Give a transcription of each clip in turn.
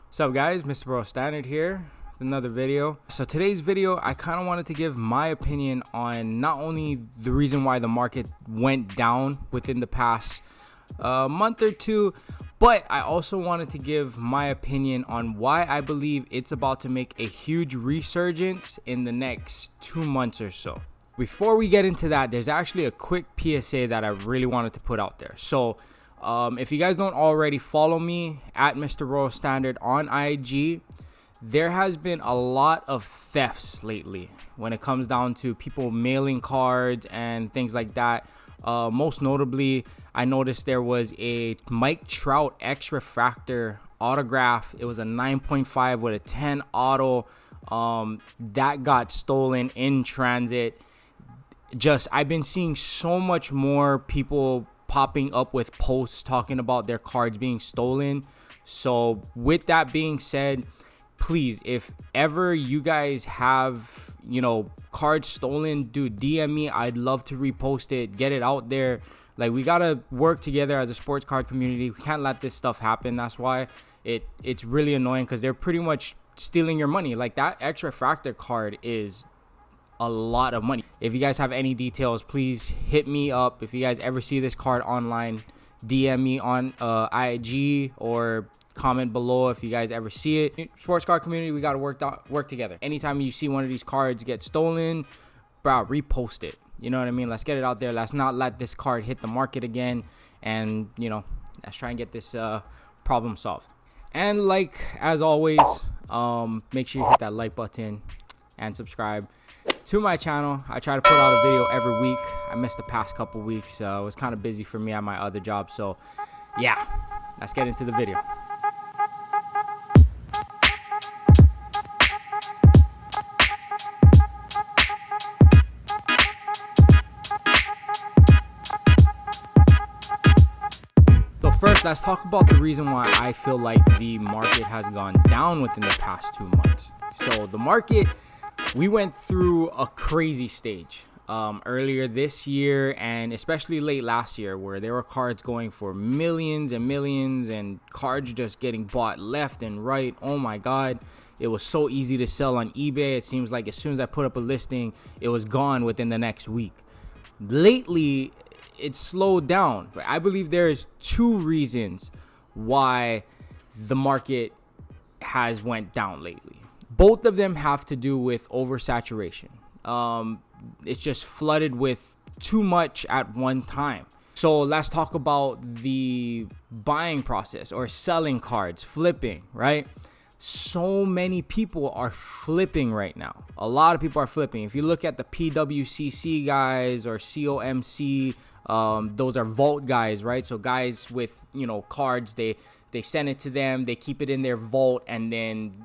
What's up guys, Mr. Bro Standard here with another video. So today's video, I kind of wanted to give my opinion on not only the reason why the market went down within the past month or two, but I also wanted to give my opinion on why I believe it's about to make a huge resurgence in the next 2 months or so. Before we get into that, there's actually a quick PSA that I really wanted to put out there. So if you guys don't already follow me at Mr. Royal Standard on IG, there has been a lot of thefts lately when it comes down to people mailing cards and things like that. Most notably, I noticed there was a Mike Trout X Refractor autograph. It was a 9.5 with a 10 auto that got stolen in transit. I've been seeing so much more people popping up with posts talking about their cards being stolen. So with that being said, please, if ever you guys have, cards stolen, dude, DM me. I'd love to repost it, get it out there. Like, we gotta work together as a sports card community. We can't let this stuff happen. That's why it's really annoying, because they're pretty much stealing your money. Like, that X Refractor card is a lot of money. If you guys have any details, please hit me up. If you guys ever see this card online, DM me on IG or comment below if you guys ever see it. Sports card community, we got to work together. Anytime you see one of these cards get stolen, bro, repost it. You know what I mean? Let's get it out there. Let's not let this card hit the market again. And, let's try and get this problem solved. And like, as always, make sure you hit that like button and subscribe to my channel. I try to put out a video every week. I missed the past couple weeks. It was kind of busy for me at my other job. So yeah, let's get into the video. So first, let's talk about the reason why I feel like the market has gone down within the past 2 months. So the market, we went through a crazy stage earlier this year, and especially late last year, where there were cards going for millions and millions and cards just getting bought left and right. Oh my God. It was so easy to sell on eBay. It seems like as soon as I put up a listing, it was gone within the next week. Lately, it's slowed down. I believe there's two reasons why the market has went down lately. Both of them have to do with oversaturation. It's just flooded with too much at one time. So let's talk about the buying process or selling cards, flipping, right? So many people are flipping right now. A lot of people are flipping. If you look at the PWCC guys or COMC, those are vault guys, right? So guys with, cards, they send it to them, they keep it in their vault, and then,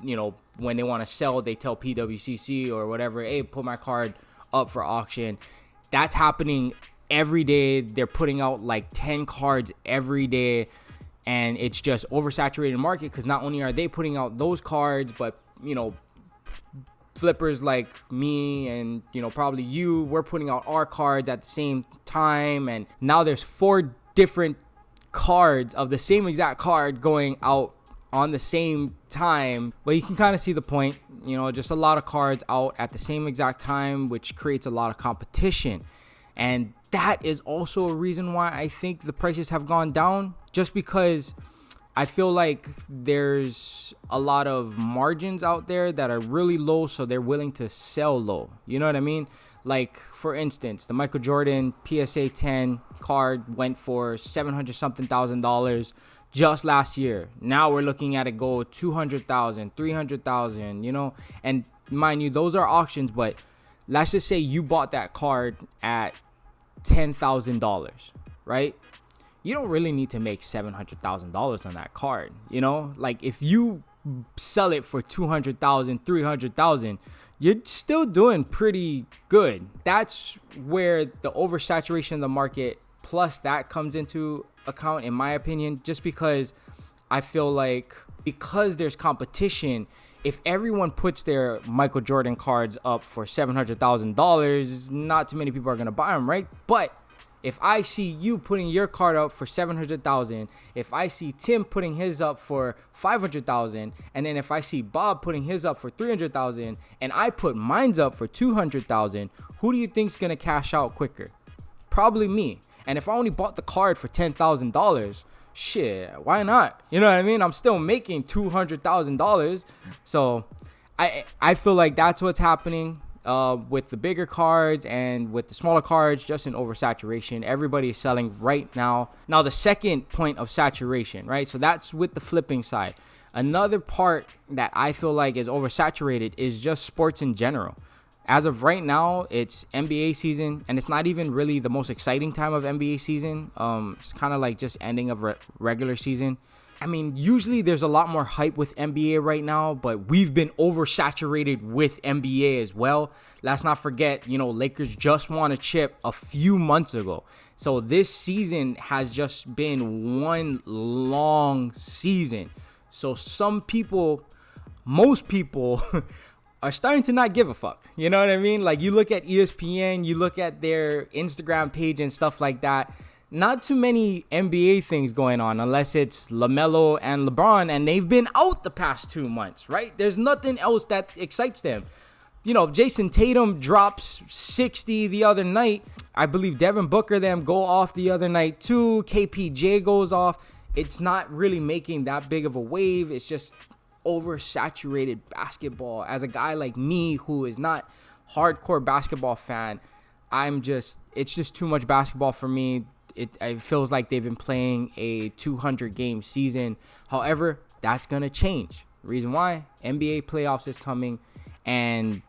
when they want to sell, they tell PWCC or whatever, hey, put my card up for auction. That's happening every day. They're putting out like 10 cards every day, and it's just oversaturated market, because not only are they putting out those cards, but, flippers like me and, probably you, we're putting out our cards at the same time, and now there's 4 different cards of the same exact card going out on the same time. But you can kind of see the point, just a lot of cards out at the same exact time, which creates a lot of competition. And that is also a reason why I think the prices have gone down, just because I feel like there's a lot of margins out there that are really low, so they're willing to sell low. You know what I mean? Like, for instance, the Michael Jordan PSA 10 card went for $700-something thousand just last year. Now we're looking at it go 200,000, 300,000, and mind you, those are auctions, but let's just say you bought that card at $10,000, right? You don't really need to make $700,000 on that card. Like, if you sell it for 200,000, 300,000, you're still doing pretty good. That's where the oversaturation of the market plus that comes into account, in my opinion, just because I feel like, because there's competition, if everyone puts their Michael Jordan cards up for $700,000, not too many people are going to buy them, right? But If I see you putting your card up for 700,000, if I see Tim putting his up for 500,000, and then if I see Bob putting his up for 300,000, and I put mine's up for 200,000, who do you think's gonna cash out quicker? Probably me. And if I only bought the card for $10,000, shit, why not? You know what I mean? I'm still making $200,000. So I feel like that's what's happening. With the bigger cards and with the smaller cards, just in oversaturation. Everybody is selling right now. Now, the second point of saturation, right? So that's with the flipping side. Another part that I feel like is oversaturated is just sports in general. As of right now, it's NBA season, and it's not even really the most exciting time of NBA season. It's kind of like just ending of regular season. I mean, usually there's a lot more hype with NBA right now, but we've been oversaturated with NBA as well. Let's not forget, Lakers just won a chip a few months ago. So this season has just been one long season. So most people are starting to not give a fuck. You know what I mean? Like, you look at ESPN, you look at their Instagram page and stuff like that. Not too many NBA things going on unless it's LaMelo and LeBron, and they've been out the past 2 months, right? There's nothing else that excites them. Jason Tatum drops 60 the other night. I believe Devin Booker them go off the other night too. KPJ goes off. It's not really making that big of a wave. It's just oversaturated basketball. As a guy like me who is not hardcore basketball fan, it's just too much basketball for me. It feels like they've been playing a 200-game season. However, that's going to change. Reason why? NBA playoffs is coming. And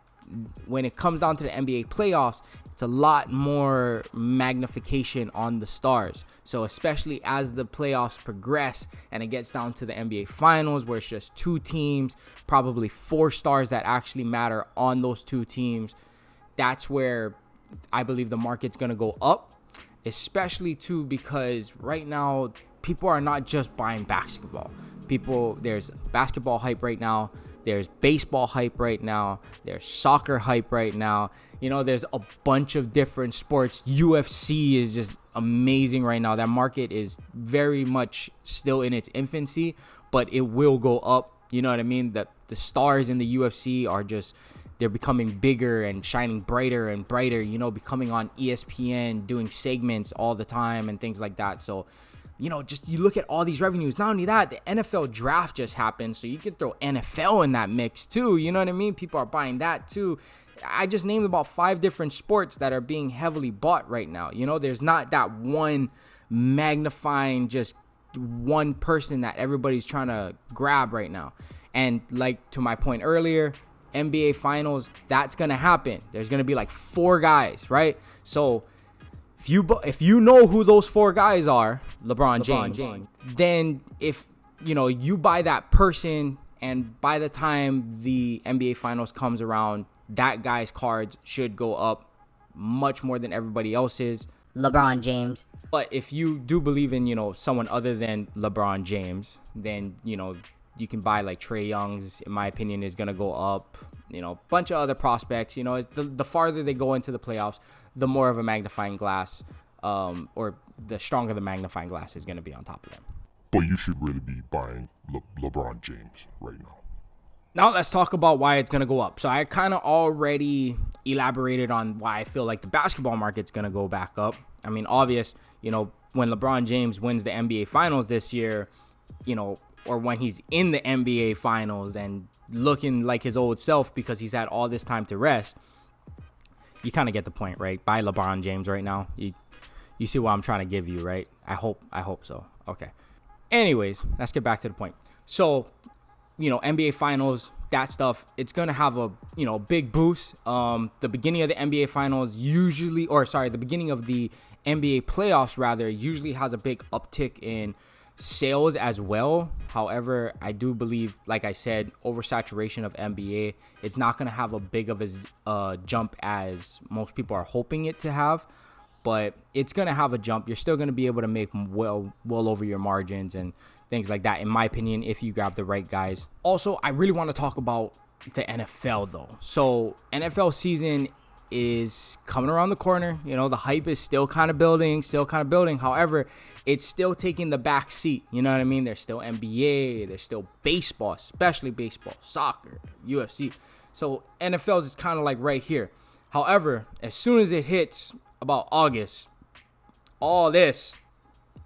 when it comes down to the NBA playoffs, it's a lot more magnification on the stars. So especially as the playoffs progress and it gets down to the NBA finals where it's just 2 teams, probably 4 stars that actually matter on those 2 teams, that's where I believe the market's going to go up. Especially too because right now people are not just buying basketball. There's basketball hype right now. There's baseball hype right now. There's soccer hype right now. There's a bunch of different sports. UFC is just amazing right now. That market is very much still in its infancy, but it will go up. You know what I mean? The stars in the UFC are just, they're becoming bigger and shining brighter and brighter, becoming on ESPN, doing segments all the time and things like that. So, just you look at all these revenues. Not only that, the NFL draft just happened, so you can throw NFL in that mix too. You know what I mean? People are buying that too. I just named about 5 different sports that are being heavily bought right now. There's not that one magnifying just one person that everybody's trying to grab right now. And like to my point earlier, NBA finals, that's going to happen. There's going to be like 4 guys, right? So if you know who those 4 guys are, LeBron James, then if you buy that person, and by the time the NBA finals comes around, that guy's cards should go up much more than everybody else's. LeBron James. But if you do believe in, someone other than LeBron James, then, you can buy like Trae Young's, in my opinion, is going to go up. Bunch of other prospects. The farther they go into the playoffs, the more of a magnifying glass, or the stronger the magnifying glass is going to be on top of them. But you should really be buying LeBron James right now. Now let's talk about why it's going to go up. So I kind of already elaborated on why I feel like the basketball market's going to go back up. I mean, obvious, when LeBron James wins the NBA finals this year, or when he's in the NBA finals and looking like his old self because he's had all this time to rest, you kind of get the point, right? Buy LeBron James right now. You see what I'm trying to give you, right? I hope so. Okay. Anyways, let's get back to the point. So, NBA finals, that stuff, it's going to have a, big boost. The beginning of the NBA finals the beginning of the NBA playoffs rather, usually has a big uptick in sales as well. However, I do believe, like I said, oversaturation of NBA, it's not going to have a big of a jump as most people are hoping it to have, but it's going to have a jump. You're still going to be able to make well over your margins and things like that, in my opinion, if you grab the right guys. Also, I really want to talk about the NFL though. So NFL season is coming around the corner. You know, the hype is still kind of building. However, it's still taking the back seat. You know what I mean? There's still NBA. There's still baseball, especially baseball, soccer, UFC. So NFL is kind of like right here. However, as soon as it hits about August, all this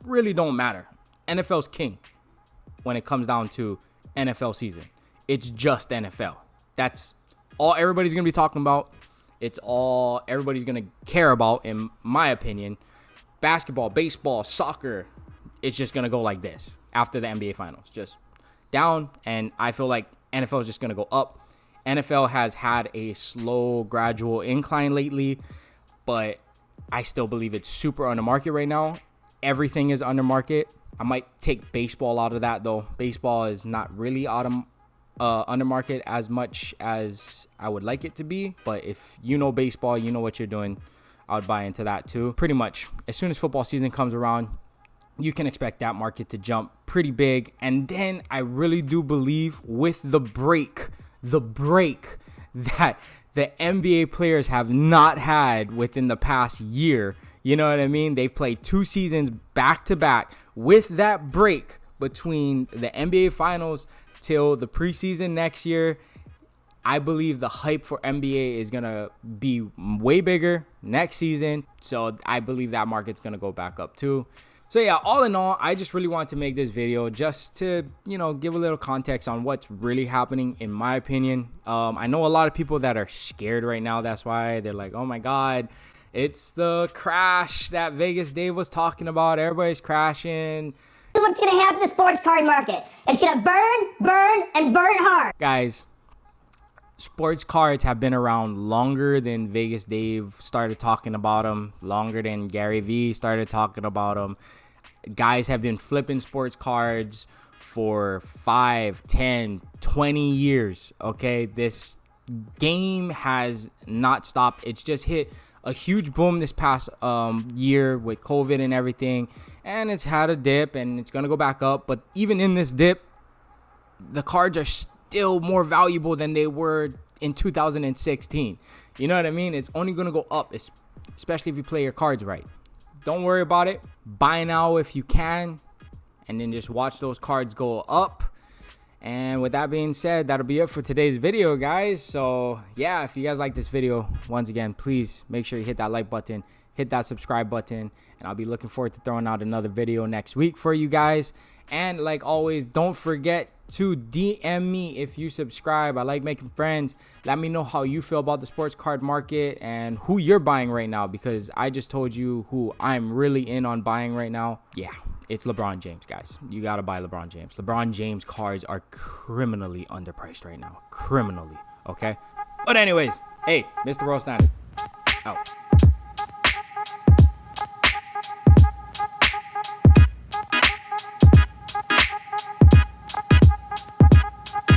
really don't matter. NFL's king when it comes down to NFL season. It's just NFL. That's all everybody's going to be talking about. It's all everybody's going to care about, in my opinion. Basketball, baseball, soccer, it's just going to go like this after the NBA Finals. Just down, and I feel like NFL is just going to go up. NFL has had a slow, gradual incline lately, but I still believe it's super under market right now. Everything is under market. I might take baseball out of that, though. Baseball is not really under market as much as I would like it to be. But if you know baseball, you know what you're doing, I would buy into that too. Pretty much as soon as football season comes around, you can expect that market to jump pretty big. And then I really do believe with the break that the NBA players have not had within the past year. You know what I mean? They've played 2 seasons back to back. With that break between the NBA Finals till the preseason next year, I believe the hype for NBA is going to be way bigger next season. So I believe that market's going to go back up too. So yeah, all in all, I just really wanted to make this video just to, you know, give a little context on what's really happening in my opinion. I know a lot of people that are scared right now. That's why they're like, oh my God, it's the crash that Vegas Dave was talking about. Everybody's crashing. What's going to happen to the sports card market? It's going to burn, and burn hard. Guys, sports cards have been around longer than Vegas Dave started talking about them, longer than Gary Vee started talking about them. Guys have been flipping sports cards for 5, 10, 20 years, okay? This game has not stopped. It's just hit a huge boom this past year with COVID and everything, and it's had a dip, and it's going to go back up. But even in this dip, the cards are still more valuable than they were in 2016. You know what I mean? It's only going to go up, especially if you play your cards right. Don't worry about it. Buy now if you can, and then just watch those cards go up. And with that being said, that'll be it for today's video, guys. So yeah, if you guys like this video, once again, please make sure you hit that like button, hit that subscribe button, and I'll be looking forward to throwing out another video next week for you guys. And like always, don't forget to DM me if you subscribe. I like making friends. Let me know how you feel about the sports card market and who you're buying right now, because I just told you who I'm really in on buying right now. Yeah, it's LeBron James, guys. You got to buy LeBron James. LeBron James cards are criminally underpriced right now. Criminally, okay? But anyways, hey, Mr. Roll Standard, out.